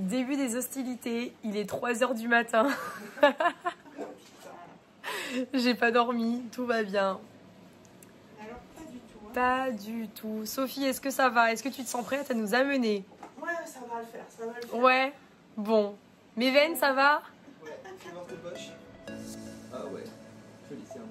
Début des hostilités, il est 3 h du matin. J'ai pas dormi, tout va bien. Alors, pas du tout. Hein. Pas du tout. Sophie, est-ce que ça va? Est-ce que tu te sens prête à nous amener? Ouais, ça va le faire, ça va le faire. Ouais, bon. Mes veines, ça va? Ouais, fais voir tes poches. Ah ouais, joli cerveau.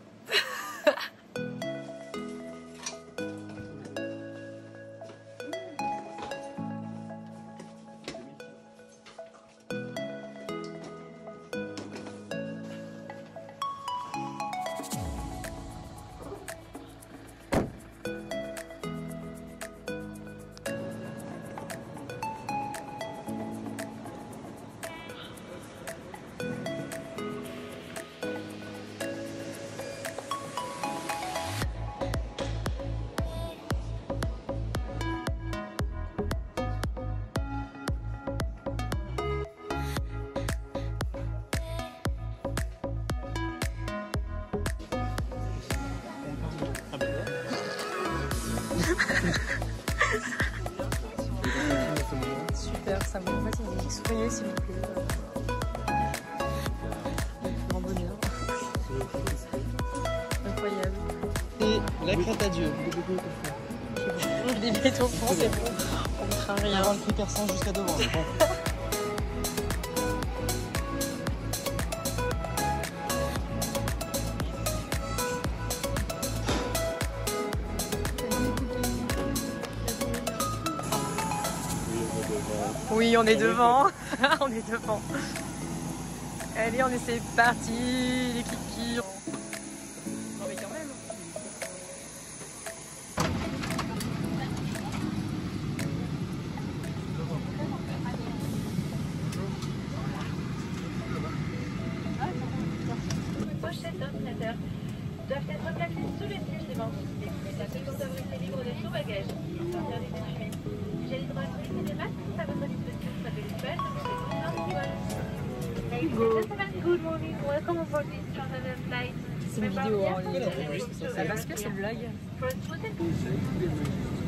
Super, ça me fait fatidique. Souriez s'il vous plaît. Grand bonheur. Incroyable. Et la crête à Dieu. Les bêtes au fond, c'est bon. On ne craint On rien. va le cri perçant jusqu'à devant, c'est bon. Oui, on est devant. On est devant. Allez, on est c'est parti, les kikis. Non mais quand même. Pochettes d'ordinateur doivent être placées sous le siège devant. Les personnes sont autorisées libres de tout bagage. Sortir des déchets. Du gel hydroalcoolique et des masques sont à votre disposition sur le bel Ladies and gentlemen, good morning. Welcome aboard this transatlantic flight. C'est une vidéo en ligne. Ah, parce que c'est le vlog.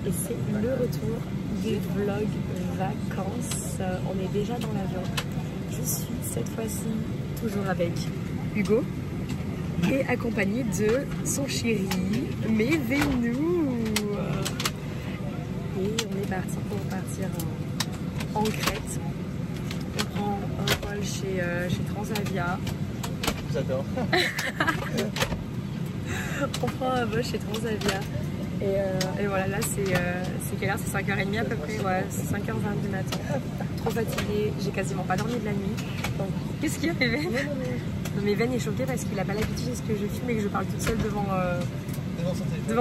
Et c'est le retour des vlogs vacances. On est déjà dans l'avion. Je suis cette fois-ci toujours avec Hugo et accompagné de son chéri, Mévenou. Et on est parti pour partir en Crète. On prend un vol chez Transavia. J'adore. On prend un vol chez Transavia. Et voilà, là c'est quelle heure? C'est 5h30 à peu près, ouais, c'est 5h20 du matin. Trop fatiguée, j'ai quasiment pas dormi de la nuit. Donc, qu'est-ce qu'il y a, Méven? Méven est choqué parce qu'il a pas l'habitude de ce que je filme et que je parle toute seule devant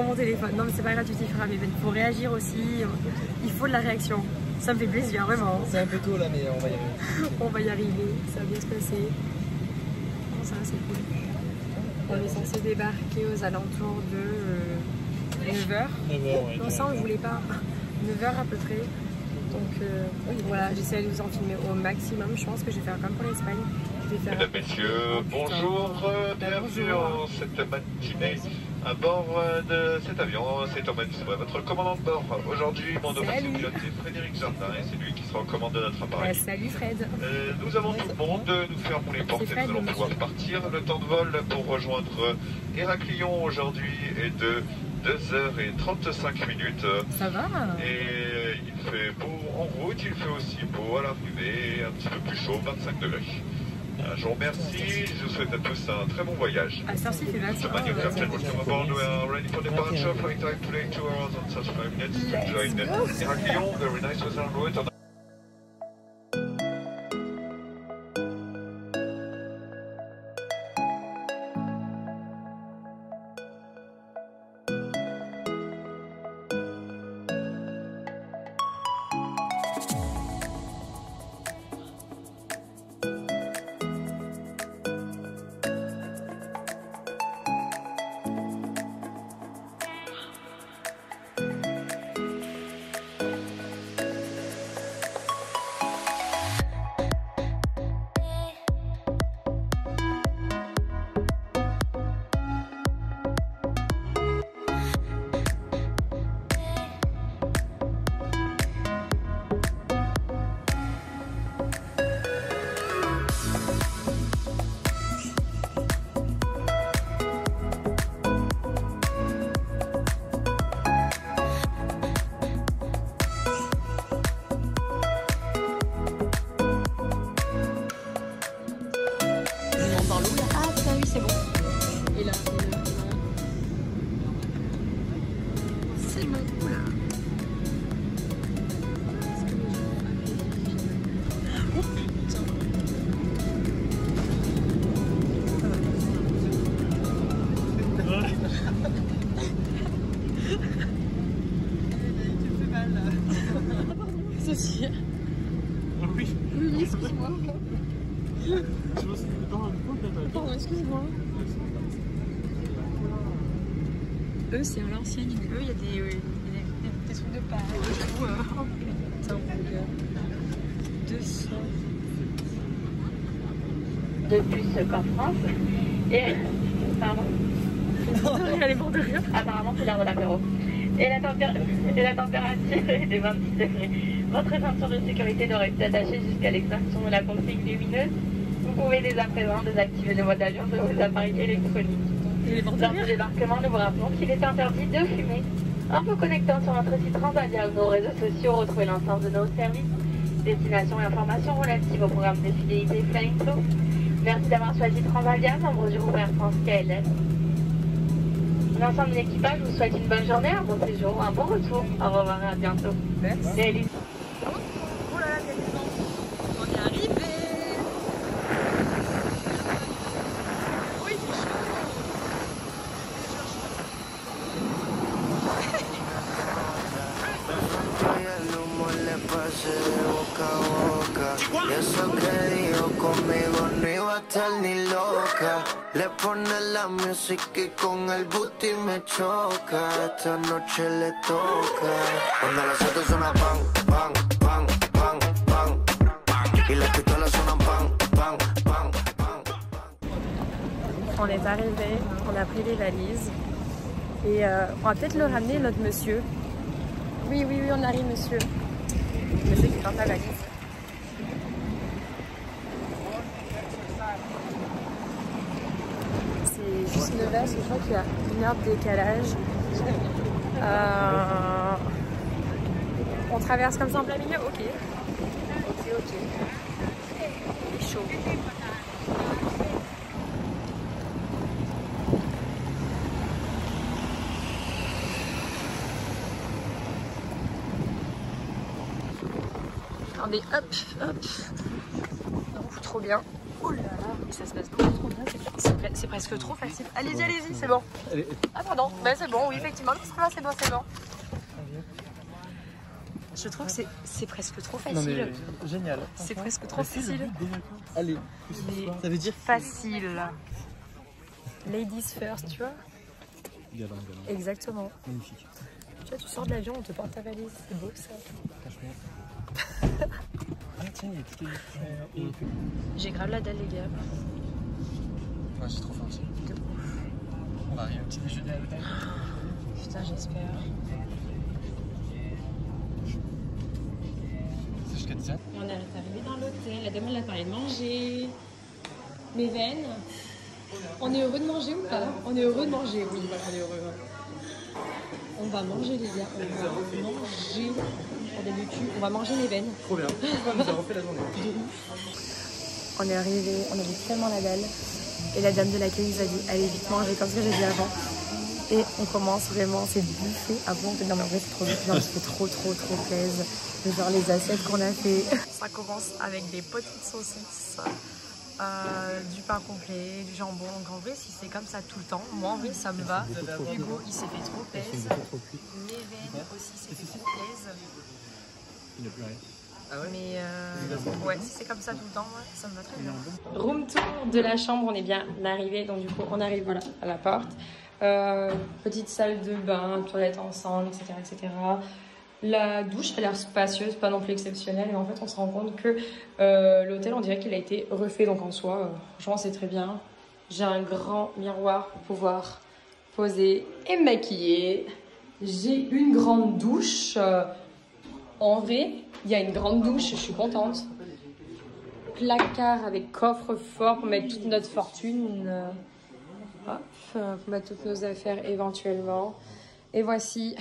mon téléphone. Non mais c'est pas gratuit, il fera Méven. Pour réagir aussi, il faut de la réaction. Ça me fait plaisir, vraiment. C'est un peu tôt là, mais on va y arriver. On va y arriver, ça va bien se passer. Non, ça va, c'est cool. On est censé débarquer aux alentours de 9h. 9h, ouais. Non, ça on ne voulait pas. 9h à peu près. Donc voilà, j'essaie de vous en filmer au maximum. Je pense que je vais faire comme pour l'Espagne. Mesdames, Messieurs, bonjour, bienvenue en cette matinée à bord de cet avion. C'est Thomas Dubreuil, votre commandant de bord. Aujourd'hui, mon nom est pilote Frédéric Jardin et c'est lui qui sera en commande de notre appareil. Salut Fred. Nous avons tout le monde, nous fermons les portes et nous allons pouvoir partir. Le temps de vol pour rejoindre Héraclion aujourd'hui est de 2h35. Ça va? Et il fait beau en route, il fait aussi beau à l'arrivée, un petit peu plus chaud, 25 degrés. Je vous remercie, je vous souhaite à tous un très bon voyage. À cette heure-ci, il fait 25. Captain, welcome aboard. We are ready for departure. Flight time today 2 hours and 35 minutes to join Héraclion. Very nice weather en route. excuse-moi. Pardon, excuse-moi. Eux, c'est à l'ancienne. Eux, il y a des trucs de paille. J'avoue. Attends, regarde. 200. De plus qu'en France. Et. Pardon. Elle est morte de rire. Apparemment, c'est l'heure de l'apéro. Et la température est de 26 degrés. Votre ceinture de sécurité doit rester attachée jusqu'à l'extinction de la consigne lumineuse. Vous pouvez dès à présent désactiver le mode avion de vos appareils électroniques. Lors du débarquement, nous vous rappelons qu'il est interdit de fumer. En vous connectant sur notre site Transavia ou nos réseaux sociaux, retrouvez l'ensemble de nos services, destinations et informations relatives au programme de fidélité Flying Flow. Merci d'avoir choisi Transavia, membre du groupe Air France KLM. L'ensemble de l'équipage vous souhaite une bonne journée, un bon séjour, un bon retour. Au revoir et à bientôt. Merci. Oh là là, il y a des gens. On est arrivé. Oui, c'est chaud. El humo le pasé de boca a boca. Y eso que dijo conmigo no iba a estar ni loca. Le pone la música y con el booty me choca. Esta noche le toca. Cuando las autos suenan pan, pan, pan, pan, pan. Y las pistolas suenan pan, pan, pan, pan. On est arrivé, on a pris les valises. Et on va peut-être le ramener, notre monsieur. Oui, oui, oui, on arrive, monsieur. Monsieur qui prend la valise. C'est juste 9h, je crois qu'il y a 1 heure de décalage. On traverse comme ça en plein milieu. Ok. Ok, ok. Il est chaud. Attendez, hop, hop. Oh, trop bien. Oh là là, ça se passe beaucoup trop bien. C'est presque trop facile. Allez-y, allez-y, c'est bon. Ah pardon, bah, c'est bon, oui, effectivement. Ça va, c'est bon, c'est bon. Je trouve que c'est presque trop facile. Non mais, génial. C'est presque trop facile. Allez, ça veut dire facile. Ladies first, tu vois. Galant. Exactement. Magnifique. Tu vois, tu sors de l'avion, on te porte ta valise. C'est beau ça. Ah tiens, il y a toutes les... J'ai grave la dalle, les gars. Ouais, c'est trop fort aussi. De ouf. On va arriver au petit déjeuner à l'hôtel. Putain, j'espère. C'est jusqu'à 10h. On est arrivé dans l'hôtel. La dame, elle a parlé de manger. Mes veines. On est heureux de manger ou pas? On est heureux de manger, oui, voilà, on est heureux. On va manger, les gars. On va manger. On va manger les veines. Trop bien. On nous a refait la journée. On est arrivé, on avait tellement la dalle. Et la dame de l'accueil nous a dit allez vite manger comme ce que j'ai dit avant. Et on commence vraiment, c'est buffet. Avant, non mais en vrai c'est trop vite, non, ça fait trop plaisir. Genre les assiettes qu'on a fait. Ça commence avec des petites saucisses, du pain complet, du jambon. Donc en vrai, si c'est comme ça tout le temps, moi en vrai ça me va. Hugo il s'est fait trop plaisir. Mes veines aussi s'est fait trop plaisir. Il n'a plus rien. Ah ouais? Mais ouais, si c'est comme ça tout le temps, ouais, ça me va très bien. Room tour de la chambre, on est bien arrivé. Donc du coup, on arrive voilà, à la porte. Petite salle de bain, toilette ensemble, etc., etc. La douche a l'air spacieuse, pas non plus exceptionnelle. Et en fait, on se rend compte que l'hôtel, on dirait qu'il a été refait. Donc en soi, franchement, c'est très bien. J'ai un grand miroir pour pouvoir poser et me maquiller. J'ai une grande douche. En vrai, il y a une grande douche, je suis contente. Placard avec coffre-fort pour mettre toute notre fortune. Hop, pour mettre toutes nos affaires éventuellement. Et voici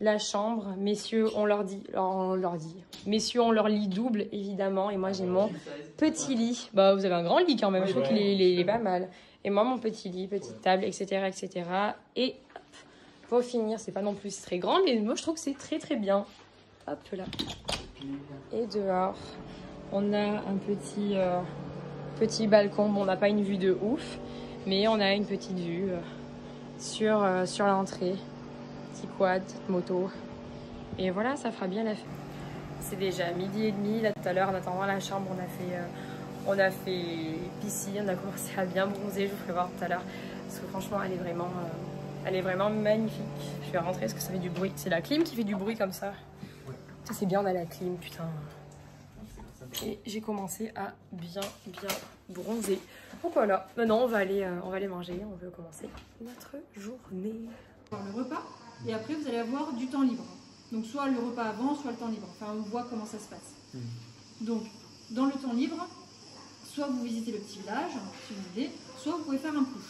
la chambre. Messieurs, on leur dit. Messieurs, on leur lit double, évidemment. Et moi, j'ai mon petit lit. Bah, vous avez un grand lit quand même. Je trouve qu'il est pas mal. Et moi, mon petit lit, petite table, etc., etc. Et hop, pour finir, c'est pas non plus très grand, mais moi, je trouve que c'est très bien. Hop là. Et dehors, on a un petit balcon. Bon, on n'a pas une vue de ouf, mais on a une petite vue sur l'entrée. Petit quad, petite moto. Et voilà, ça fera bien l'affaire. C'est déjà 12h30. Là tout à l'heure en attendant la chambre on a fait piscine, on a commencé à bien bronzer, je vous ferai voir tout à l'heure. Parce que franchement elle est vraiment magnifique. Je vais rentrer parce que ça fait du bruit. C'est la clim qui fait du bruit comme ça. Ça c'est bien on a la clim, putain. Et j'ai commencé à bien bronzer. Donc voilà, maintenant on va aller manger, on veut commencer notre journée. Le repas et après vous allez avoir du temps libre. Donc soit le repas avant, soit le temps libre. Enfin on voit comment ça se passe. Donc dans le temps libre, soit vous visitez le petit village, si vous voulez, soit vous pouvez faire un push.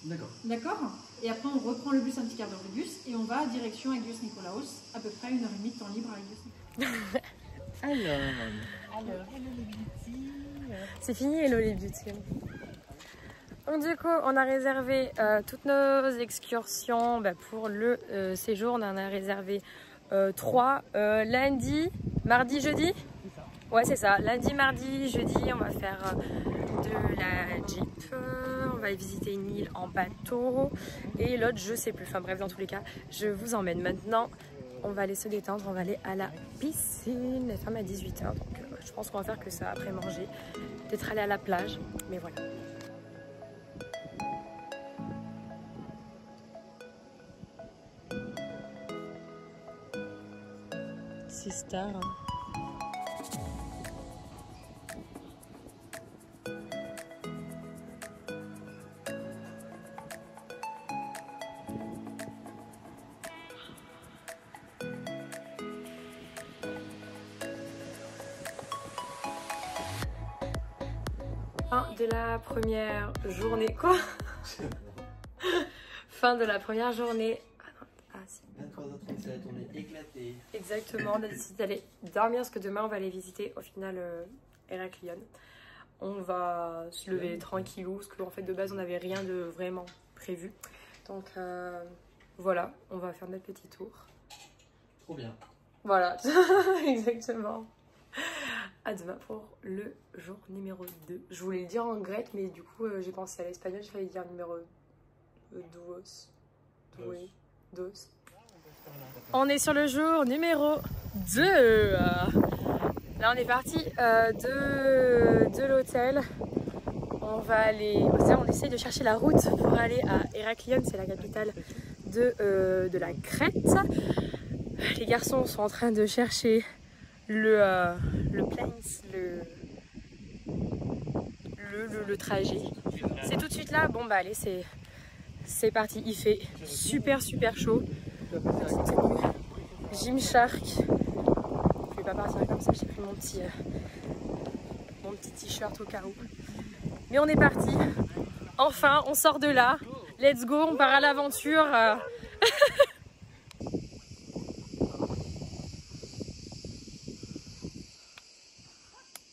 D'accord. D'accord. Et après on reprend le bus un petit quart d'heure de bus et on va direction Agios Nikolaos, à peu près 1h30 de temps libre à Agios Nikolaos. Alors, hello les beauty. C'est fini, hello les beauty. Donc du coup, on a réservé toutes nos excursions pour le séjour. On en a réservé 3 lundi, mardi, jeudi. Ouais, c'est ça. Lundi, mardi, jeudi, on va faire de la jeep. On va visiter une île en bateau. Et l'autre, je sais plus. Enfin bref, dans tous les cas, je vous emmène maintenant. On va aller se détendre, on va aller à la piscine. Elle ferme à 18h, donc je pense qu'on va faire que ça après manger. Peut-être aller à la plage, mais voilà. C'est star. Hein. Fin de la première journée. Quoi? Fin de la première journée. Ah si. 23h30, c'est la tournée éclatée. Exactement, on a décidé d'aller dormir parce que demain on va aller visiter au final Héraklion. On va se lever tranquillou parce qu'en fait de base on n'avait rien de vraiment prévu. Donc voilà, on va faire notre petit tour. Trop bien. Voilà, exactement. À demain pour le jour numéro 2. Je voulais le dire en grec, mais du coup j'ai pensé à l'espagnol, je fallait dire numéro 2. On est sur le jour numéro 2. Là on est parti de l'hôtel. On va aller, on essaye de chercher la route pour aller à Héraklion, c'est la capitale de la Crète. Les garçons sont en train de chercher le trajet. C'est tout de suite là. Bon bah allez, c'est parti. Il fait super chaud. Petite tenue Gymshark. Je vais pas partir comme ça, j'ai pris mon petit t-shirt au cas où. Mais on est parti. Enfin, on sort de là. Let's go, on part à l'aventure.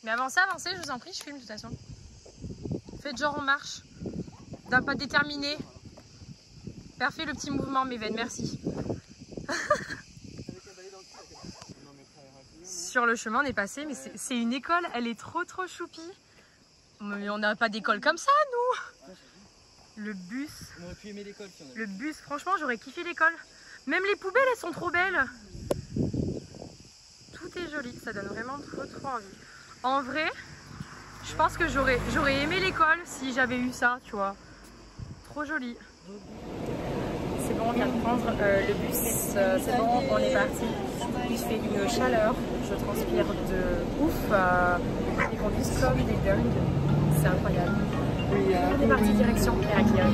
Mais avancez, je vous en prie, je filme de toute façon. Faites genre on marche. D'un pas déterminé. Parfait le petit mouvement, Méven, merci. Sur le chemin, on est passé, mais c'est une école, elle est trop choupie. Mais on n'a pas d'école comme ça, nous. Le bus. On aurait pu aimer l'école si on avait. Le bus, franchement, j'aurais kiffé l'école. Même les poubelles, elles sont trop belles. Tout est joli, ça donne vraiment trop envie. En vrai, je pense que j'aurais aimé l'école si j'avais eu ça, tu vois. Trop joli. C'est bon, on vient de prendre le bus. C'est bon, on est parti. Il fait une chaleur. Je transpire de ouf. Ils conduisent comme des dingues. C'est incroyable. On est parti direction Héraklion.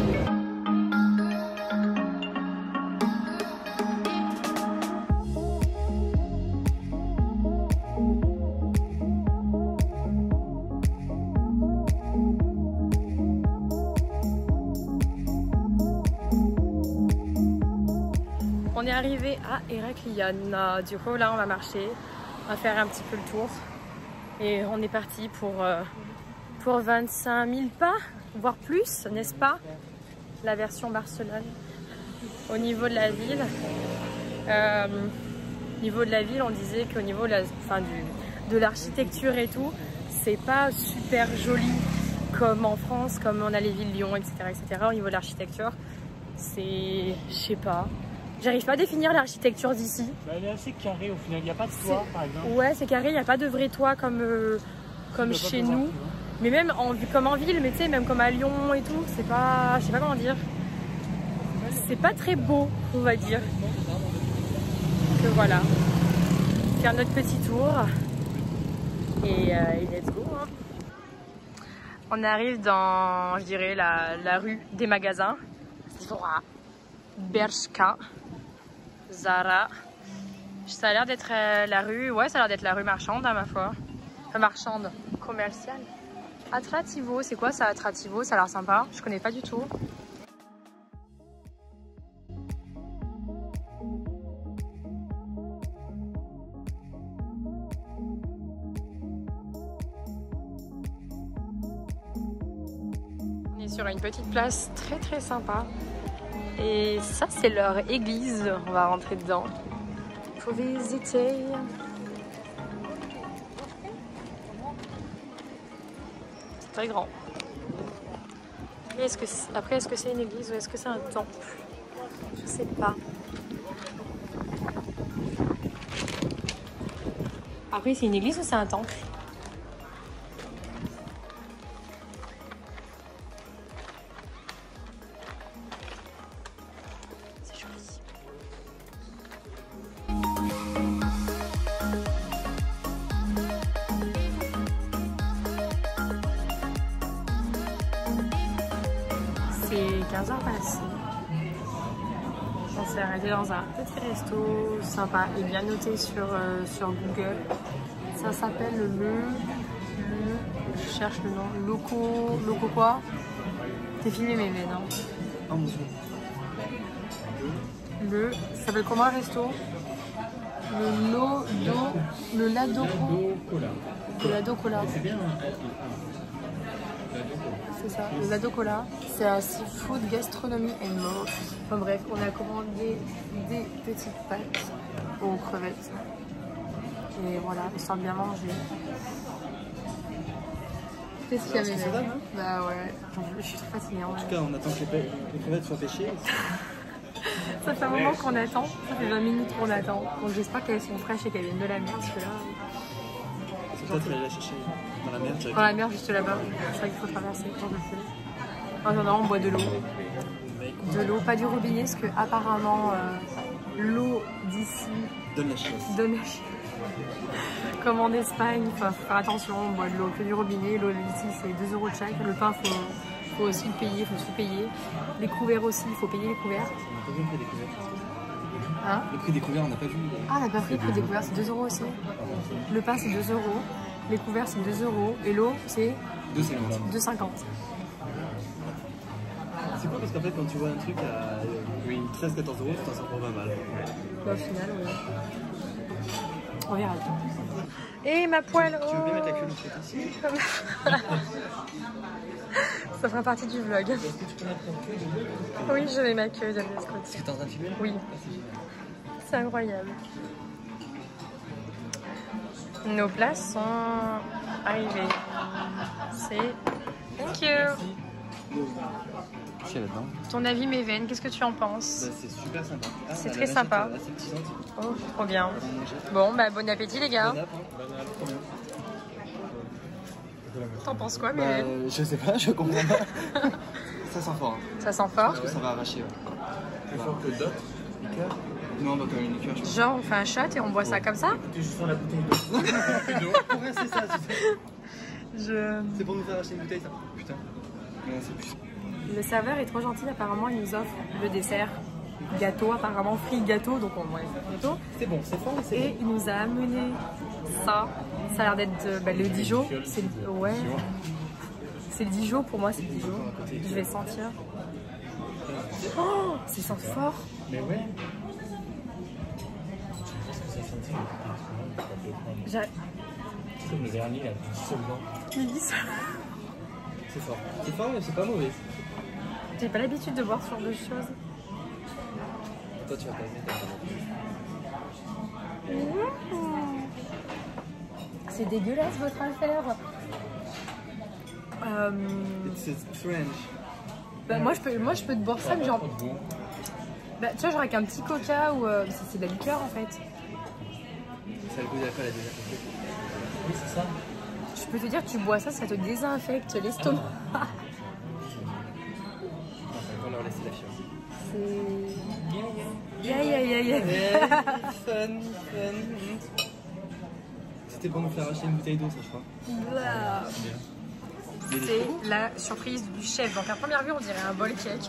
On est arrivé à Héraklion. Du coup, là, on va marcher. On va faire un petit peu le tour. Et on est parti pour 25 000 pas, voire plus, n'est-ce pas? La version Barcelone. Au niveau de la ville, on disait qu'au niveau de l'architecture et tout, c'est pas super joli comme en France, comme on a les villes Lyon, etc. Au niveau de l'architecture, c'est, je sais pas. J'arrive pas à définir l'architecture d'ici. Elle est assez carrée au final, il n'y a pas de toit par exemple. Ouais, c'est carré, il n'y a pas de vrai toit comme chez nous. Mais même comme en ville, mais tu sais, même comme à Lyon et tout, c'est pas, je sais pas comment dire. C'est pas très beau, on va dire. Donc voilà. Faire notre petit tour. Et let's go. Hein. On arrive dans, je dirais, la rue des magasins. Zora, Bershka, Zara. Ça a l'air d'être la rue, ouais, ça a l'air d'être la rue marchande, à ma foi. Enfin, marchande, commerciale. Attrativo, c'est quoi ça, Attrativo? Ça a l'air sympa, je connais pas du tout. On est sur une petite place très très sympa. Et ça, c'est leur église. On va rentrer dedans. Il faut visiter. C'est très grand. Après, est-ce que c'est une église ou est-ce que c'est un temple? Je sais pas. Après, c'est une église ou c'est un temple? C'est 15h passé. On s'est arrêté dans un petit resto sympa et bien noté sur Google. Ça s'appelle je cherche le nom, Loco quoi? T'es filmé mes veines, non? Ça s'appelle comment le resto? Le Lado Cola. C'est bien. C'est ça, le Lado Cola. C'est un seafood gastronomie and more. Enfin bref, on a commandé des petites pâtes aux crevettes. Et voilà, histoire de bien manger. Qu'est-ce qu'il y avait même? Bah ouais, je suis très fatiguée. En tout cas, on attend que les crevettes soient pêchées. Ça fait un moment qu'on attend, ça fait 20 minutes qu'on attend. Donc j'espère qu'elles sont fraîches et qu'elles viennent de la mer, parce que là... C'est toi qui vas la chercher dans la mer directement. Dans la mer, juste là-bas. C'est vrai qu'il faut traverser pour le faire. En attendant, on boit de l'eau. De l'eau, pas du robinet, parce que apparemment l'eau d'ici donne la chiasse. Comme en Espagne, il faut faire attention, on boit de l'eau que du robinet. L'eau d'ici, c'est 2 € de chaque. Le pain, faut aussi le payer, il faut tout payer. Les couverts aussi, il faut payer les couverts. On n'a pas vu le prix des couverts. Hein? Le prix des couverts, on n'a pas vu. Ah, on n'a pas pris le prix des couverts, c'est 2 € aussi. Le pain, c'est 2 €. Les couverts, c'est 2 €. Et l'eau, c'est 2,50. 2,50. C'est cool parce qu'en fait, quand tu vois un truc à 13-14 €, tu t'en sors pas mal. Bah, au final, ouais. On verra. Et ma poêle. Tu veux bien mettre la queue de l'autre côté? Ça fera partie du vlog. Est-ce que tu peux mettre ton queue de l'autre côté? Oui, je vais ma queue de l'autre côté. Est-ce que t'es en train de filmer? Oui. C'est incroyable. Nos plats sont arrivés. C'est... Thank you. Qu'est-ce qu'il y a là-dedans? Ton avis, Méven, qu'est-ce que tu en penses? Bah, c'est super sympa. Ah, c'est très sympa. C'est petit centre. Oh, trop bien. Bon, bah bon appétit les gars. Bon app, hein. Trop bien. T'en penses quoi, Bah, Méven? je sais pas, je comprends pas. Ça sent fort. Hein. Ça sent fort? Je pense que ça va arracher. Ouais. Plus fort que d'autres liqueurs? Non, bah quand même une liqueur, je pense. Genre, on fait un shot et on boit ça comme ça? Écoutez, juste dans la bouteille d'eau. Pour vrai, c'est ça, tu sais. C'est pour nous faire acheter une bouteille, ça. Putain. Non, c'est plus. Le serveur est trop gentil, apparemment il nous offre le dessert gâteau, apparemment free gâteau, donc on va faire gâteau. C'est bon, c'est fort, c'est bon. Et il nous a amené ça, ça a l'air d'être le Dijon, c'est ouais, c'est le Dijon, pour moi c'est le Dijon, je vais le sentir. Oh, ça sent fort. Mais ouais. C'est comme le dernier, là, du solvant. C'est fort. C'est fort, mais c'est pas mauvais. J'ai pas l'habitude de boire ce genre de choses. Toi, tu vas pas aimer. C'est dégueulasse votre affaire. It's strange. Bah, moi je peux te boire ça, mais genre. Bah, tu vois, genre avec un petit coca ou c'est de la liqueur en fait. Ça a le goût d'alcool, elle a déjà compris. Oui, c'est ça. Je peux te dire, tu bois ça, ça te désinfecte l'estomac. On va leur laisser la fiole. C'est... Fun. C'était pour nous faire acheter une bouteille d'eau, ça, je crois. Voilà. C'est la surprise du chef. Donc à première vue, on dirait un bol cake.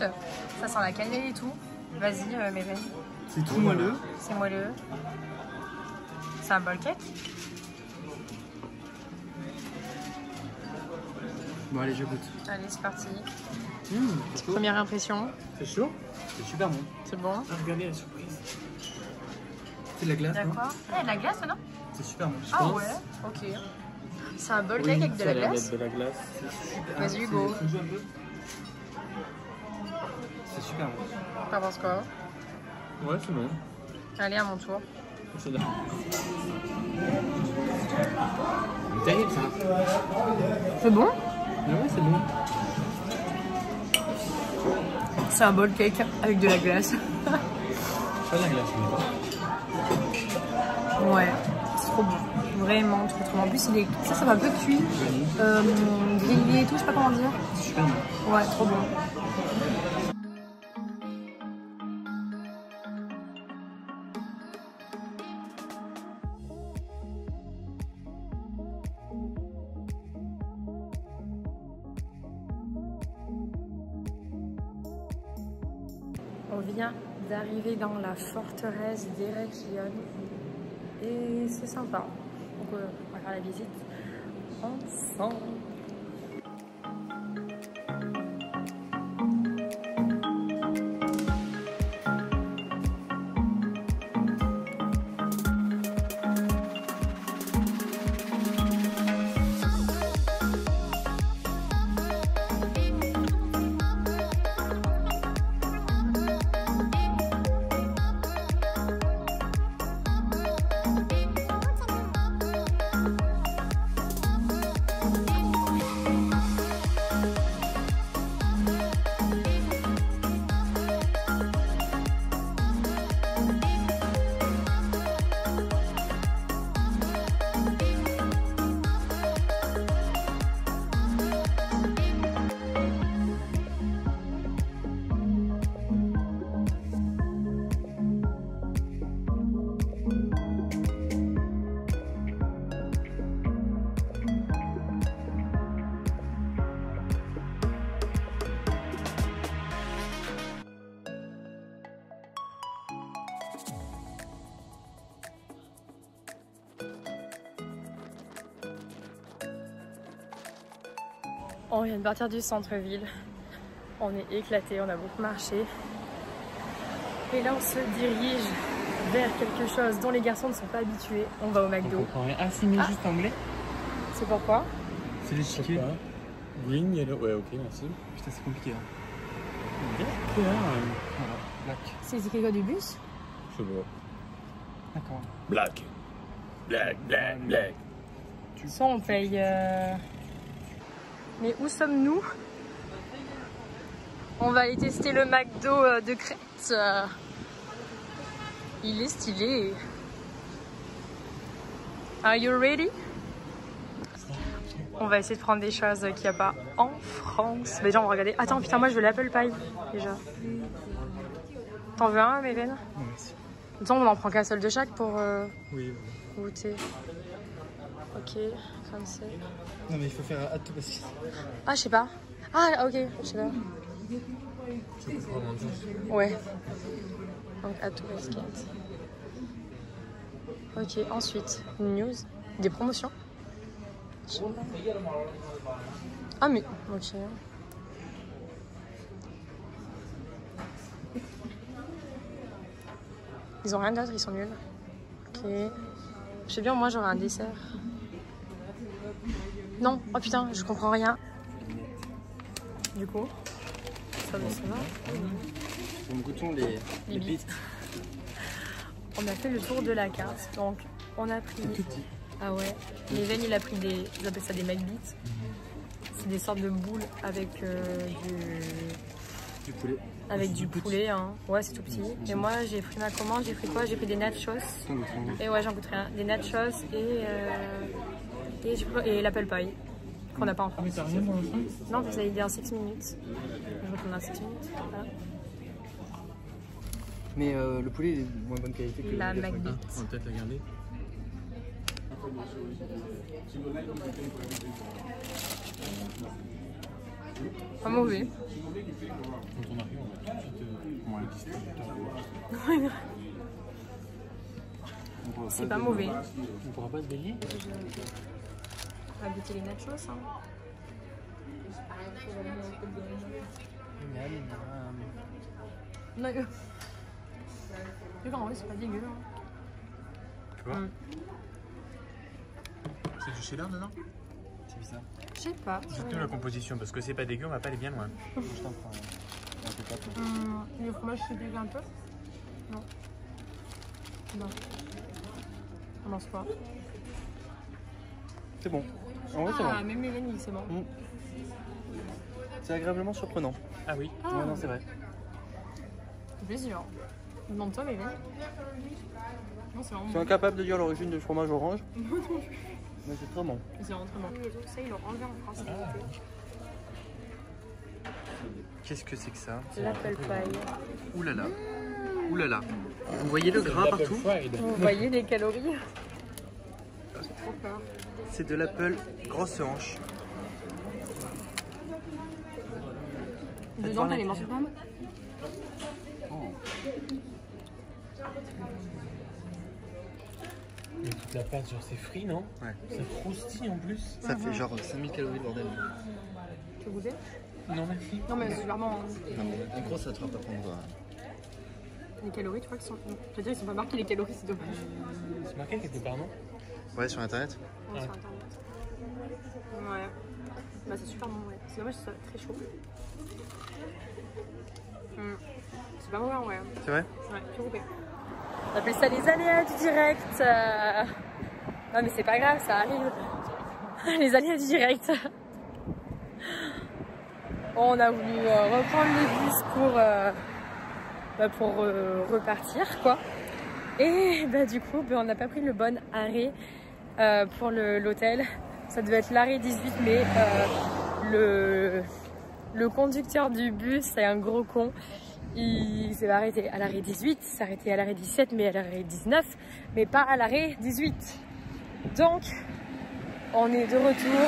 Ça sent la cannelle et tout. Vas-y, Méven. C'est tout moelleux. C'est moelleux. C'est un bol cake. Bon, allez, je goûte. Allez, c'est parti. C'est chaud. Première impression. C'est chaud. C'est super bon. C'est bon. Ah, regardez la surprise. C'est de la glace, non? D'accord. Ah, de la glace, non? C'est super bon. Ah ouais, ok. C'est un bol cake avec de la glace. de la glace. Vas-y, Hugo. C'est super bon. T'en penses quoi? Ouais, c'est bon. Allez, à mon tour. C'est terrible ça. C'est bon? Ouais, c'est bon. C'est un bol cake avec de la glace. Pas de la glace, mais Ouais, c'est trop bon. Vraiment trop bon. En plus, il est... ça va un peu cuit. Grillé et tout, je sais pas comment dire. C'est super bon. Ouais, trop bon. On vient d'arriver dans la forteresse d'Eregion et c'est sympa. Donc on va faire la visite ensemble. On vient de partir du centre-ville. On est éclaté, on a beaucoup marché. Et là, on se dirige vers quelque chose dont les garçons ne sont pas habitués. On va au McDo. Ah, c'est mis juste anglais. C'est pourquoi? C'est les chiquets. Green, yellow. Ouais, ok, merci. Putain, c'est compliqué. Hein. Voilà, Black. C'est écrit quoi du bus? je sais pas. D'accord. Black. Black, black, black. Ça, on paye. Mais où sommes-nous? On va aller tester le McDo de Crète. Il est stylé. Are you ready? On va essayer de prendre des choses qu'il n'y a pas en France. Déjà, on va regarder. Attends, putain, moi je veux l'apple pie déjà. T'en veux un, Méven? Merci. Attends, on en prend qu'un seul de chaque pour Oui. goûter. Ok, comme ça. Non, mais il faut faire à tout parce que. Ah, je sais pas. Ah, ok, je sais pas. Tu peux prendre un juice. Ouais. Donc, à tout basket. Ok, ensuite, news. Des promotions. Je sais pas. Ah, mais. Ok. Ils ont rien d'autre, ils sont nuls. Ok. Je sais bien, moi j'aurais un dessert. Non, oh putain, je comprends rien. Du coup, ça va. Donc, goûtons les bites. On a fait le tour de la carte, donc on a pris. Tout petit. Ah ouais. Méven, il a pris des. Ils appellent ça des McBeats. C'est des sortes de boules avec Du poulet. Avec du poulet, hein. Ouais, c'est tout petit. Et moi, j'ai pris ma commande, j'ai pris quoi? J'ai pris des nachos. Et ouais, j'en goûterai un. Des nachos et l'apple pie. Qu'on n'a pas encore. Mais t'as rien pour l'instant? Non, vous avez dit en 6 minutes. Je retourne en 6 minutes. Voilà. Mais le poulet est de moins bonne qualité que la le McBeat. On va peut-être la garder. Pas mauvais. Quand on arrive, on va tout de suite C'est pas mauvais. On pourra pas se baigner? On va goûter les nachos. Hein. Non, en vrai, c'est pas dégueu. Hein. Tu vois? C'est du cheddar dedans? C'est bizarre. Je sais pas. Dites-nous la composition parce que c'est pas dégueu, on va pas aller bien loin. Je t'en prends. Le fromage, c'est dégueu un peu? Non. Non. On mange pas. C'est bon. En vrai, c'est bon. Ah, même les vanilles, c'est bon. C'est agréablement surprenant. Ah oui? Ah. Ouais, non, c'est vrai. C'est plaisir. Demande-toi les vanilles. Non, c'est vraiment Je suis bon. incapable de dire l'origine du fromage orange. Mais c'est très bon. C'est vraiment très bon. Ça, ils l'ont enlevé en France. Qu'est-ce que c'est que ça? L'apple pie. Ouh là là. Ouh là là. Vous voyez le gras partout? Vous voyez les calories? J'ai trop peur. C'est de l'apple grosse hanche. Dedans, t'as les morceaux de pomme? Mais toute la pâte, genre c'est frit, non? Ouais. Ça croustille en plus. Ça fait genre 5000 calories le bordel. Tu veux goûter? Non, merci. Non, mais c'est vraiment. Non, mais en gros, ça te va pas prendre. Les calories, tu vois, qu'ils sont. Je veux dire, ils sont pas marqués les calories, c'est dommage. C'est marqué quelque part, non? Ouais, sur internet. Ouais, sur internet. Ouais. Bah, c'est super bon, ouais. C'est dommage que ce soit très chaud. C'est pas mauvais, ouais. C'est vrai? Ouais, tu coupé. On appelle ça les aléas du direct. Non, mais c'est pas grave, ça arrive. Les aléas du direct. On a voulu reprendre le bus pour repartir, quoi. Et bah, du coup, on n'a pas pris le bon arrêt pour l'hôtel. Ça devait être l'arrêt 18, mais le conducteur du bus, c'est un gros con. Il s'est arrêté à l'arrêt 18, il s'est arrêté à l'arrêt 17, mais à l'arrêt 19, mais pas à l'arrêt 18. Donc, on est de retour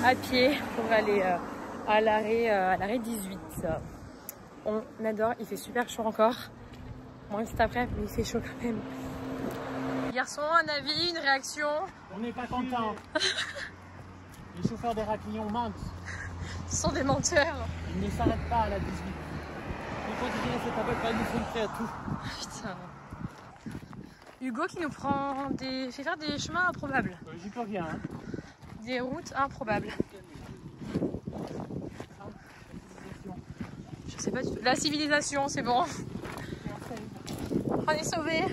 à pied pour aller à l'arrêt 18. On adore, il fait super chaud encore. Moins que cet après, mais il fait chaud quand même. Garçon, un avis, une réaction? On n'est pas content. Les chauffeurs des raclions mentent. Ce sont des menteurs. Ils ne s'arrêtent pas à la 18. Il faut dire cette appel pas, nous sommes prêts à tout. Putain. Hugo qui nous fait faire des chemins improbables. J'y peux rien. Hein. Des routes improbables. Je sais pas du tout. La civilisation, c'est bon. On est sauvés.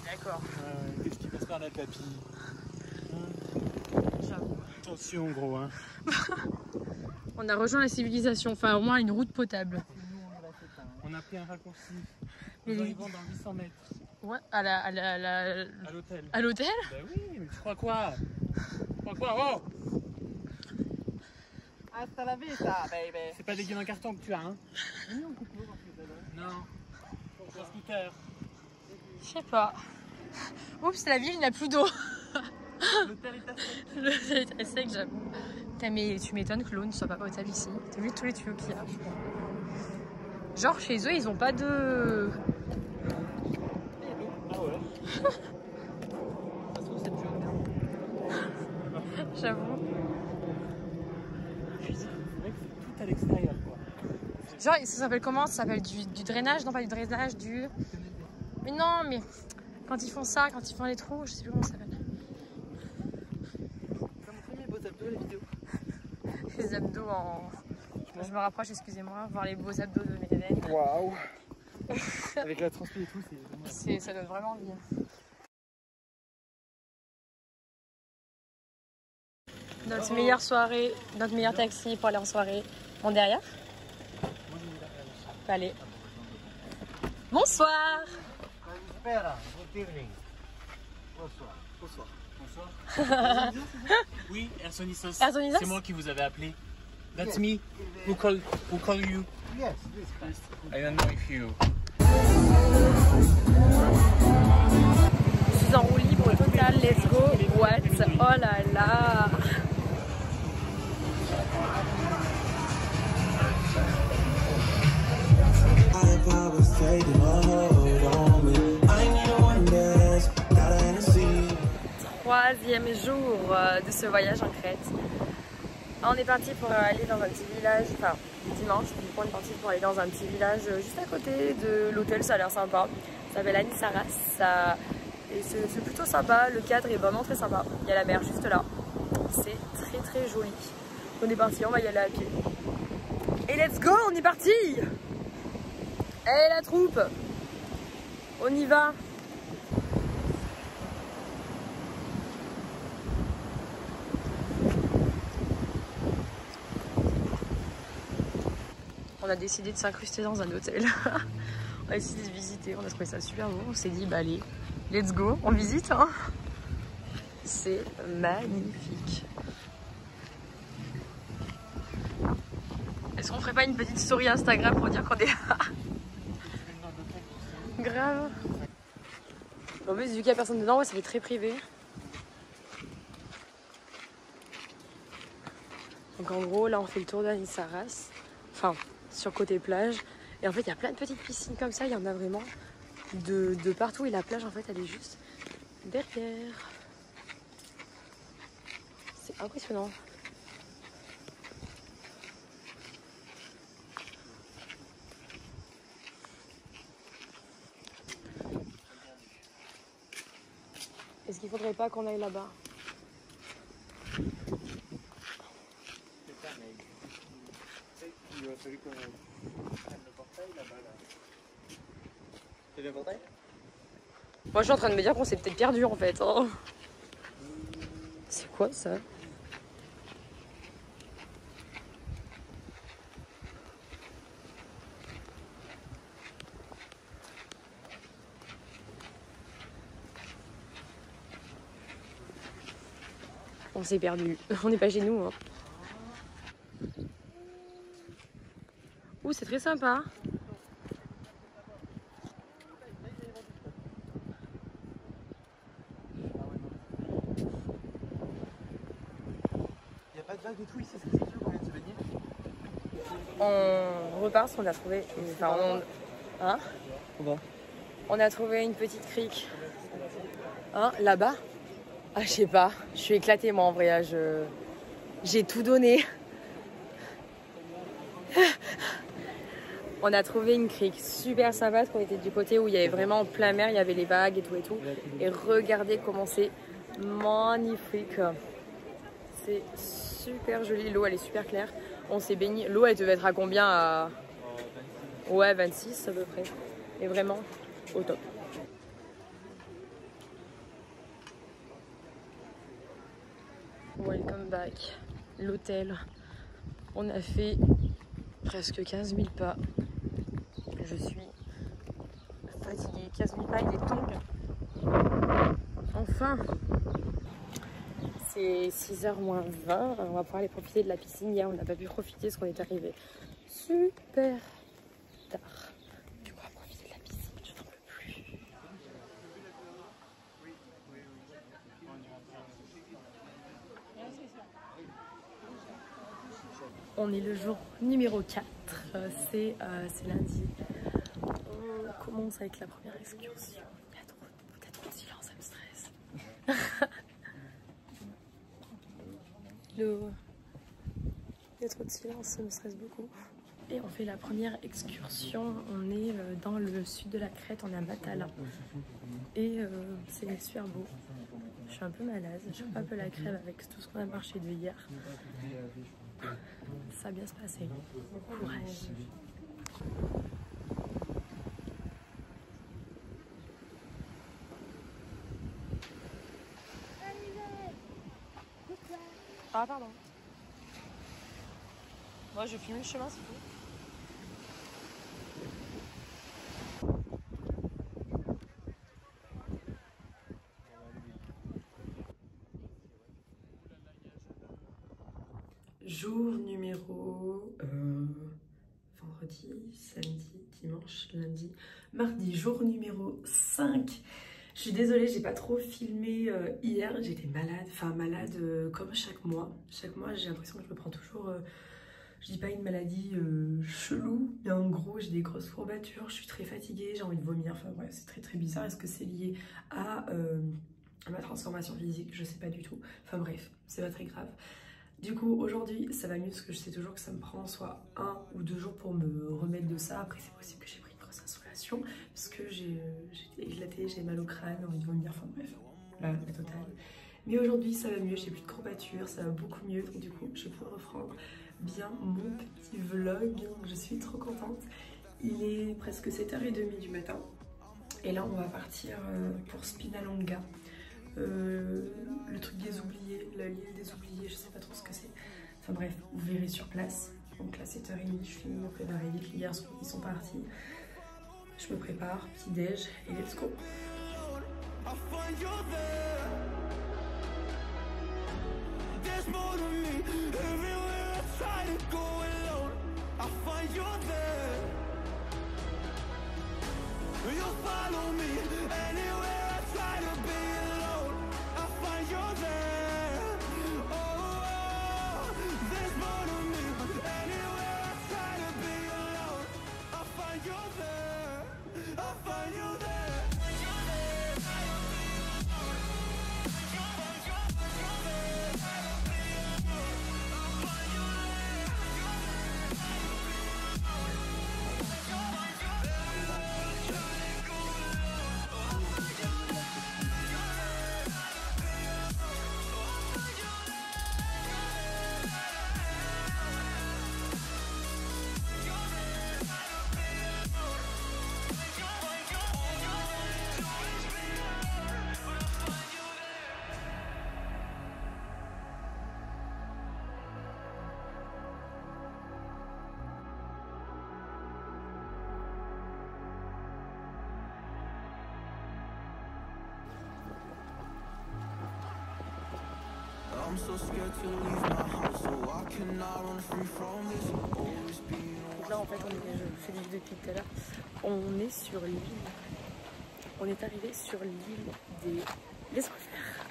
D'accord. Qu'est-ce qui passe par la papille? Attention, gros. Hein. On a rejoint la civilisation, enfin au moins une route potable. On a pris un raccourci. Nous arrivons dans 800 mètres. Ouais, à l'hôtel. À l'hôtel? Bah oui, mais tu crois quoi? Tu crois quoi? Oh! Hasta la vista, baby. C'est pas des gueules en carton que tu as, hein? Non. Sur scooter. Je sais pas. Oups, la ville n'a plus d'eau. L'hôtel est à sec. L'hôtel est à sec, j'avoue. Mais tu m'étonnes que l'eau ne soit pas potable ici. T'as vu tous les tuyaux qu'il y a? Genre chez eux, ils ont pas de... Ah ouais. J'avoue. C'est vrai que c'est tout à l'extérieur, quoi. Genre, ça s'appelle comment? Ça s'appelle du drainage? Non, pas du drainage, du... Mais non, mais quand ils font ça, quand ils font les trous, je sais plus comment ça s'appelle. Ça me fait mes beaux abdos, les vidéos. Les abdos en... Je me rapproche, excusez-moi, voir les beaux abdos de Mélène. Waouh. Avec la transpi et tout, c'est... Ça donne vraiment envie. Notre meilleure soirée, notre meilleur taxi pour aller en soirée. Mon derrière. Allez. Bonsoir. Bonsoir. Oui, Ersonissos. Ersonissos? C'est moi qui vous avais appelé. That's me. Who call you? Yes, this guy. I don't know if you. Je suis en roue libre totale, let's go. What? Oh là là. Troisième jour de ce voyage en Crète. On est parti pour aller dans un petit village, enfin dimanche, du coup on est parti pour aller dans un petit village juste à côté de l'hôtel, ça a l'air sympa. Ça s'appelle Anissaras, et c'est plutôt sympa, le cadre est vraiment très sympa. Il y a la mer juste là, c'est très très joli. On est parti, on va y aller à pied. Et let's go, on est parti! Allez la troupe! On y va! On a décidé de s'incruster dans un hôtel. On a décidé de visiter, on a trouvé ça super beau. On s'est dit, bah allez, let's go, on visite. Hein. C'est magnifique. Est-ce qu'on ferait pas une petite story Instagram pour dire qu'on est là? Grave. En plus, vu qu'il n'y a personne dedans, ouais, ça fait très privé. Donc en gros, là on fait le tour d'Anissaras. Enfin, sur côté plage. Et en fait, il y a plein de petites piscines comme ça. Il y en a vraiment de partout. Et la plage, en fait, elle est juste derrière. C'est impressionnant. Est-ce qu'il faudrait pas qu'on aille là-bas? Il aurait fallu qu'on prenne le portail là-bas. C'est le portail? Moi je suis en train de me dire qu'on s'est peut-être perdu en fait. Hein. C'est quoi ça? On s'est perdu. On n'est pas chez nous. Hein. Ouh, c'est très sympa. Il n'y a pas de vague et tout ici, c'est sûr qu'on vient de se baigner. On repart parce qu'on a trouvé une... Enfin, hein? On a trouvé une petite crique. Hein, là-bas? Ah, je sais pas. Je suis éclatée moi en vrai. J'ai tout donné. On a trouvé une crique super sympa parce qu'on était du côté où il y avait vraiment en plein mer, il y avait les vagues et tout et tout. Et regardez comment c'est magnifique. C'est super joli, l'eau elle est super claire. On s'est baigné, l'eau elle devait être à combien? À... Ouais, 26 à peu près. Et vraiment au top. Welcome back. L'hôtel. On a fait presque 15 000 pas. Je suis fatiguée. 15 000 pas avec des tongs. Enfin. C'est 6h moins 20. On va pouvoir aller profiter de la piscine. Hier, on n'a pas pu profiter parce qu'on est arrivé super tard. Du coup, on va profiter de la piscine. Je n'en peux plus. On est le jour numéro 4. C'est lundi. On commence avec la première excursion. Il y a trop de silence, ça me stresse. Il y a trop de silence, ça me stresse beaucoup. Et on fait la première excursion. On est dans le sud de la Crète, on est à Matala. Et c'est super beau. Je suis un peu malade, je suis un peu la crève avec tout ce qu'on a marché de hier. Ça va bien se passer. Courage. Oh Ah pardon. Moi je filme le chemin, c'est tout. Jour numéro vendredi, samedi, dimanche, lundi, mardi, jour numéro 5. Je suis désolée, j'ai pas trop filmé hier, j'étais malade, comme chaque mois. Chaque mois j'ai l'impression que je me prends toujours, je dis pas une maladie chelou, mais en gros j'ai des grosses courbatures, je suis très fatiguée, j'ai envie de vomir, enfin bref c'est très bizarre. Est-ce que c'est lié à ma transformation physique? Je sais pas du tout, enfin bref, c'est pas très grave. Du coup aujourd'hui ça va mieux parce que je sais toujours que ça me prend soit 1 ou 2 jours pour me remettre de ça. Après c'est possible que j'ai pris une grosse insolation parce que j'ai été éclatée, j'ai mal au crâne, envie de vomir, enfin bref, la totale. Mais aujourd'hui ça va mieux, j'ai plus de courbatures, ça va beaucoup mieux, donc du coup je vais pouvoir reprendre bien mon petit vlog, je suis trop contente. Il est presque 7h30 du matin et là on va partir pour Spinalonga. Le truc des oubliés, la l'île des oubliés, je sais pas trop ce que c'est. Enfin bref, vous verrez sur place. Donc là 7h30, je finis de me préparer vite. Les garçons ils sont partis. Je me prépare, petit déj et let's go. Donc là en fait je fais des vidéos depuis tout à l'heure. On est sur l'île. On est arrivé sur l'île des... Laisse-moi faire.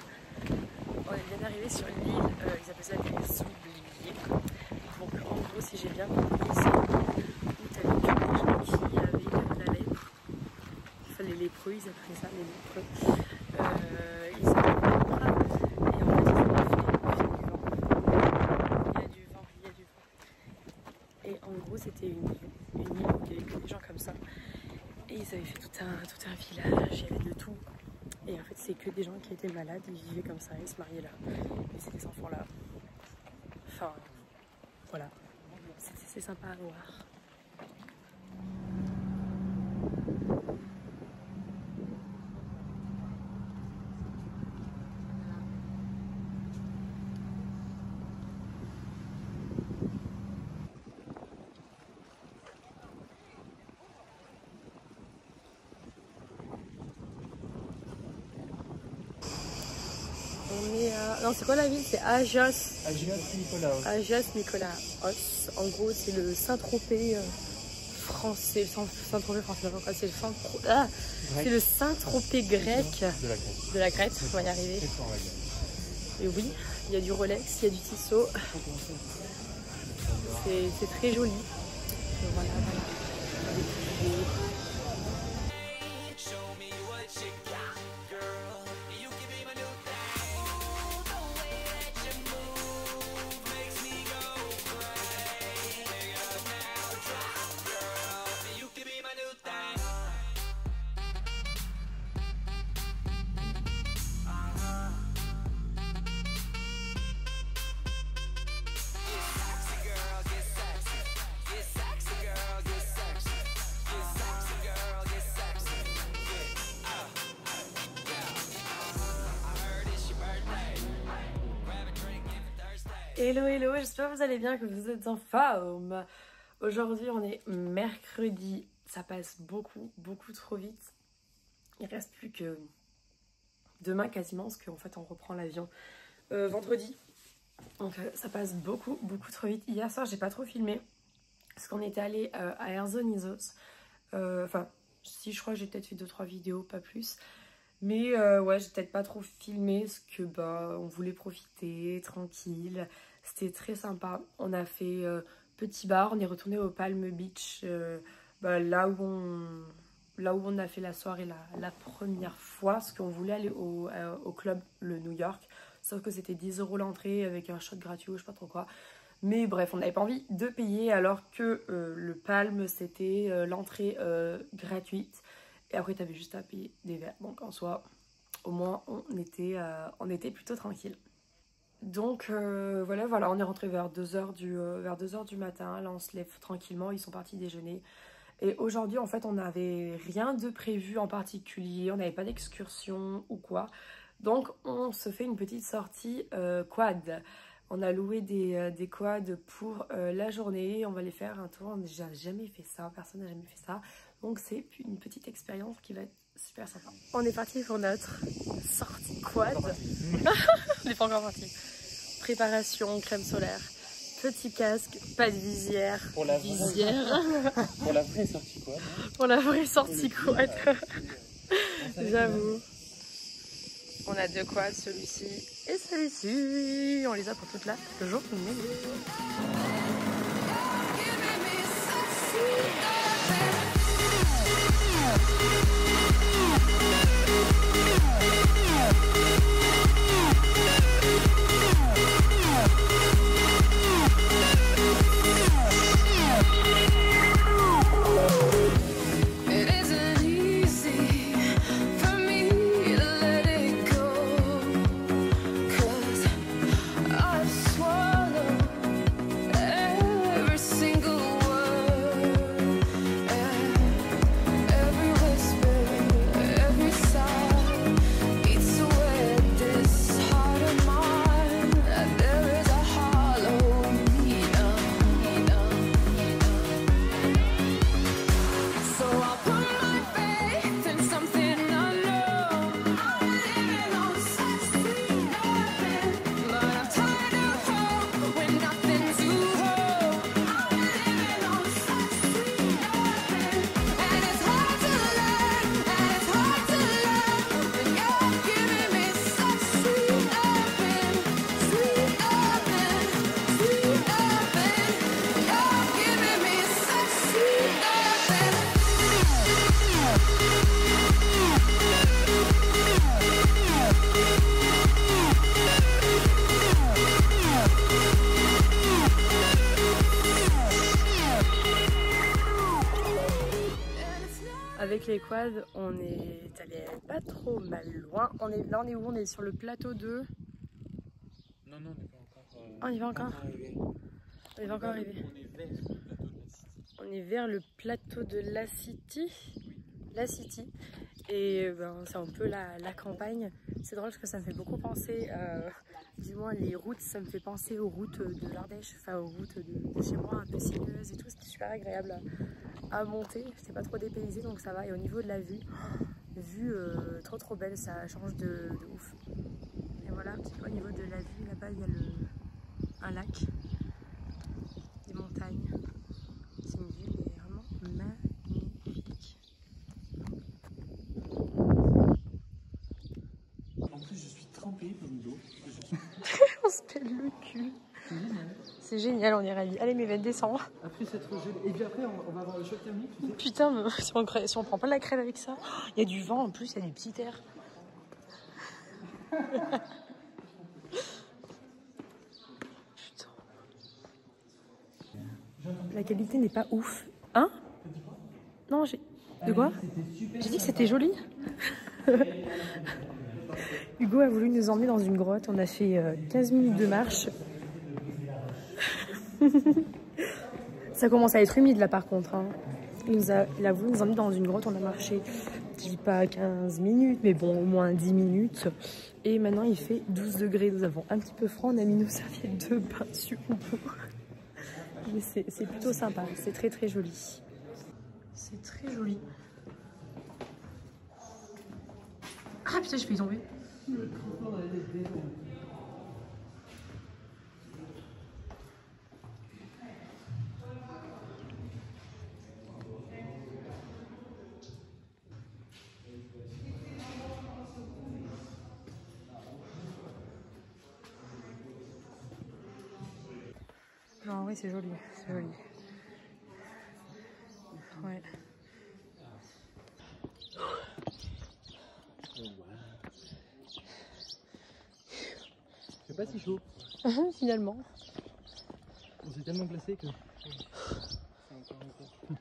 On est bien arrivé sur l'île, ils appellent ça les oubliés. Donc en gros si j'ai bien compris c'est où t'avais que des gens qui avaient la lèpre. Enfin les lépreux, ils appelaient ça les lépreux. Ils avaient la lèpre. Et en fait il y a du vent. Et en gros c'était une île où il y avait que des gens comme ça. Et ils avaient fait tout un village, il y avait de tout. Et en fait c'est que des gens qui étaient malades, ils vivaient comme ça, ils se mariaient là. Et c'est des enfants là. Enfin voilà, c'est sympa à voir. On est à... Non, c'est quoi la ville? C'est Agios. Agios Nikolaos. En gros, c'est le Saint-Tropez français. Saint-Tropez français, c'est le Saint-Tropez... Ah, c'est le Saint-Tropez grec. De la Grèce, on va y arriver. Et oui, il y a du Rolex, il y a du Tissot. C'est très joli. Et voilà. Hello, hello, j'espère que vous allez bien, que vous êtes en forme. Aujourd'hui, on est mercredi. Ça passe beaucoup trop vite. Il reste plus que demain quasiment, parce qu'en fait, on reprend l'avion vendredi. Donc, ça passe beaucoup trop vite. Hier soir, j'ai pas trop filmé, parce qu'on était allé à Airzone Isos. Enfin, si, je crois que j'ai peut-être fait 2-3 vidéos, pas plus. Mais ouais, j'ai peut-être pas trop filmé parce que bah on voulait profiter, tranquille. C'était très sympa. On a fait petit bar, on est retourné au Palm Beach, là où on a fait la soirée la première fois. Parce qu'on voulait aller au club, le New York. Sauf que c'était 10 € l'entrée avec un shot gratuit ou je sais pas trop quoi. Mais bref, on n'avait pas envie de payer alors que le Palm c'était l'entrée gratuite. Et après, tu avais juste à payer des verres. Donc, en soi, au moins, on était plutôt tranquille. Donc, voilà, on est rentré vers 2h du matin. Là, on se lève tranquillement. Ils sont partis déjeuner. Et aujourd'hui, en fait, on n'avait rien de prévu en particulier. On n'avait pas d'excursion ou quoi. Donc, on se fait une petite sortie quad. On a loué des quads pour la journée. On va les faire un tour. On n'a jamais fait ça. Personne n'a jamais fait ça. Donc c'est une petite expérience qui va être super sympa. On est parti pour notre sortie quad. On n'est pas encore parti. Préparation, crème solaire, petit casque, pas de visière. Pour la visière. Pour la vraie sortie quad. Pour la vraie sortie quad. J'avoue. On a 2 quads, celui-ci et celui-ci. On les a pour toute la journée. Avec les quads, on est allé pas trop mal loin. Là, on est où? On est sur le plateau de... Non, on n'est pas encore... on y va encore? On va encore arriver. On est vers le plateau de la City. La City. Et c'est un peu la campagne. C'est drôle parce que ça me fait beaucoup penser, du moins les routes, ça me fait penser aux routes de l'Ardèche, enfin aux routes de chez moi, un peu sinueuses et tout. C'était super agréable à monter. J'étais pas trop dépaysée donc ça va. Et au niveau de la vue, trop belle, ça change de ouf. Et voilà, un petit peu au niveau de la vue, là-bas il y a un lac, des montagnes. C'est une vue qui est vraiment magnifique. En plus, je suis trempée comme l'eau. On se pèle le cul. C'est génial, on est ravis. Allez, mais descends. Après, c'est trop gelé. Et puis après, on va avoir le choc thermique. Tu sais. Putain, mais si on prend pas la crève avec ça, il y a du vent en plus, il y a du petit air. Putain. La qualité n'est pas ouf. Hein? Non, j'ai... De quoi? J'ai dit que c'était joli. Hugo a voulu nous emmener dans une grotte. On a fait 15 minutes de marche. Ça commence à être humide là par contre. Hein. Il a voulu nous emmener dans une grotte. On a marché je dis pas 15 minutes, mais bon, au moins 10 minutes. Et maintenant, il fait 12 degrés. Nous avons un petit peu froid. On a mis nos serviettes de bain sur le dos. Mais c'est plutôt sympa. C'est très très joli. C'est très joli. Ah putain, je vais y tomber. Non, en vrai, c'est joli. C'est joli. Ouais. C'est pas si chaud. Finalement. On s'est tellement glacé que... C'est encore un peu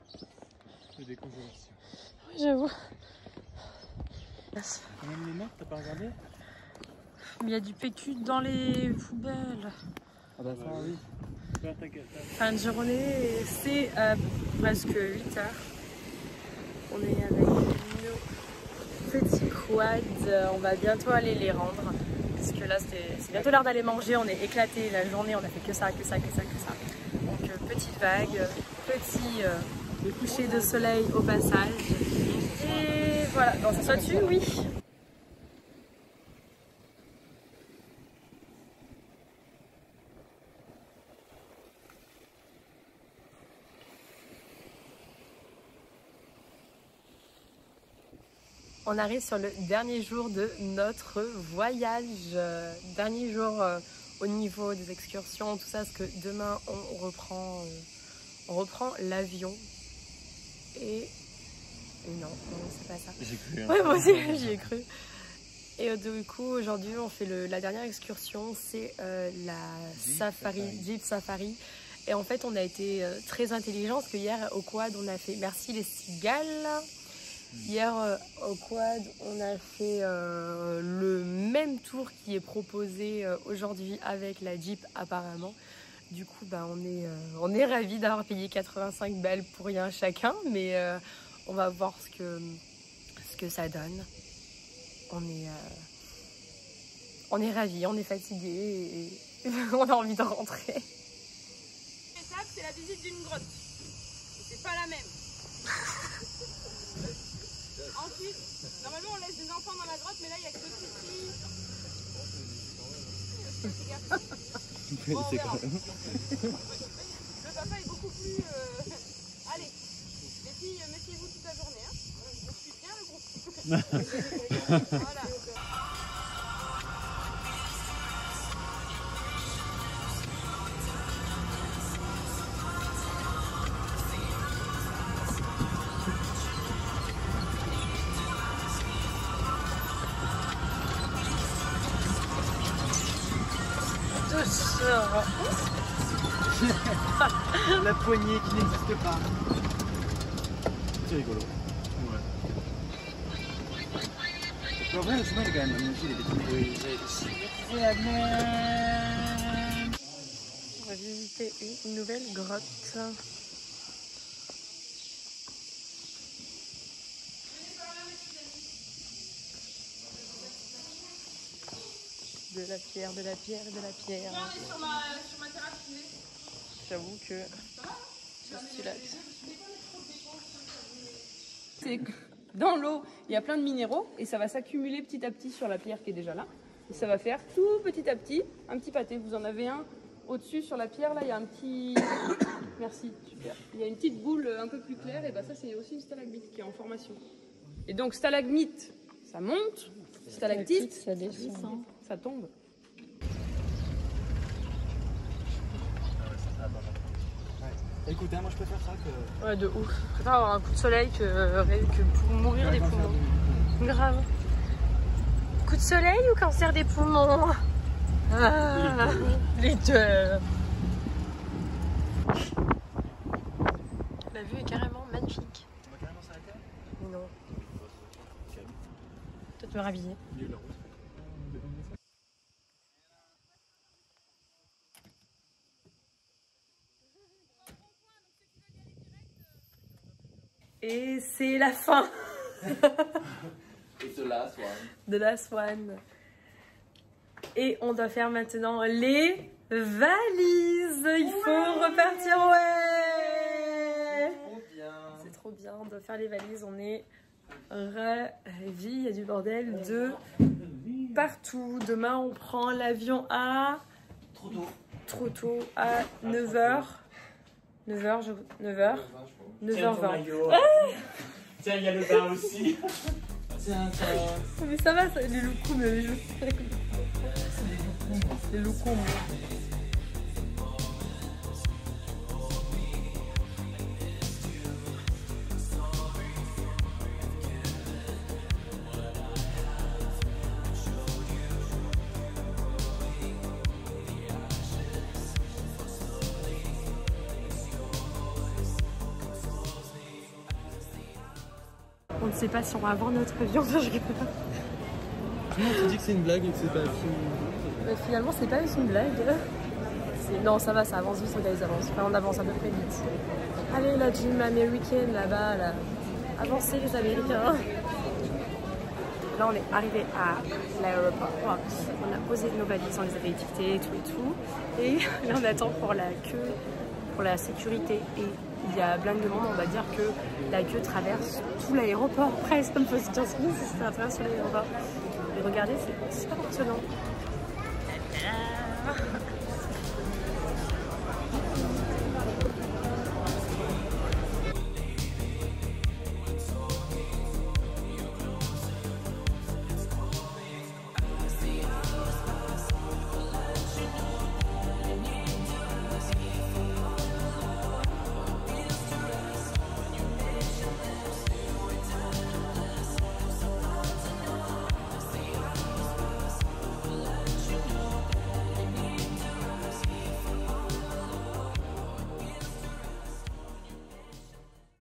de décongélation. Oui, j'avoue. Même les marques, t'as pas regardé? Il y a du PQ dans les poubelles. Ah bah ça, oui. Fin de journée, c'est presque 8 h. On est avec nos petits quads. On va bientôt aller les rendre. Parce que là, c'est bientôt l'heure d'aller manger. On est éclaté la journée. On a fait que ça. Donc, petite vague, petit coucher de soleil au passage. Et voilà, dans ça soit dessus, oui. On arrive sur le dernier jour de notre voyage. Dernier jour au niveau des excursions, tout ça, parce que demain on reprend l'avion. Et non, c'est pas ça. J'ai cru. Hein. Ouais, moi aussi, j'y ai cru. Et du coup, aujourd'hui, on fait la dernière excursion, c'est la Jeep Safari. Et en fait, on a été très intelligents, parce que hier, au quad, on a fait merci les cigales. Hier, au quad, on a fait le même tour qui est proposé aujourd'hui avec la Jeep apparemment. Du coup, bah, on est ravis d'avoir payé 85 balles pour rien chacun, mais on va voir ce que ça donne. On est ravis, on est fatigués et on a envie de rentrer. L'étape, c'est la visite d'une grotte. C'est pas la même. Ensuite, normalement on laisse des enfants dans la grotte, mais là il y a que 2 petites filles. Bon, on verra. Le papa est beaucoup plus... Allez, les filles, méfiez-vous toute la journée. Hein. On suit bien le groupe. Voilà. La poignée qui n'existe pas. C'est rigolo. Ouais. En vrai, le chemin il est quand même magnifique, il est dessiné. On va visiter une nouvelle grotte. De la pierre, de la pierre, de la pierre. Là, on est sur ma terrasse. J'avoue que c'est stylé. C'est que dans l'eau, il y a plein de minéraux et ça va s'accumuler petit à petit sur la pierre qui est déjà là. Et ça va faire tout petit à petit un petit pâté. Vous en avez un au-dessus sur la pierre, là il y a un petit... Merci, super. Il y a une petite boule un peu plus claire et bah ça c'est aussi une stalagmite qui est en formation. Et donc stalagmite, ça monte, stalactite, ça descend. Ça tombe. Écoute, hein, moi je préfère ça que... Ouais, de ouf. Je préfère avoir un coup de soleil que pour mourir des poumons. Grave. Coup de soleil ou cancer des poumons? Ah, les deux. La vue est carrément magnifique. On va carrément s'arrêter? Non. Peut-être me rhabiller. Et c'est la fin. It's the last one. The last one. Et on doit faire maintenant les valises. Il faut repartir, ouais. C'est trop bien, on doit faire les valises. On est ravis, il y a du bordel de partout. Demain, on prend l'avion à... Trop tôt, à 9h. 9h. 9h20. Tiens, il y a le bain aussi. Tiens. Mais ça va, ça, les loukoums, les loukoums. On ne sait pas si on va avoir notre avion. Tout le monde te dit que c'est une blague et que c'est pas... Finalement, c'est pas une blague. Non, ça va, ça avance vite, regarde, ils avancent. Enfin, on avance à peu près vite. Allez, la gym américaine là-bas, là. Avancez les Américains. Là, on est arrivé à l'aéroport. On a posé nos valises, on les avait étiquetées, tout et tout. Et là, on attend pour la queue, pour la sécurité. Et il y a plein de monde, on va dire que la queue traverse tout l'aéroport, presque, comme First Johnson, ça traverse tout l'aéroport. Et regardez, c'est super impressionnant.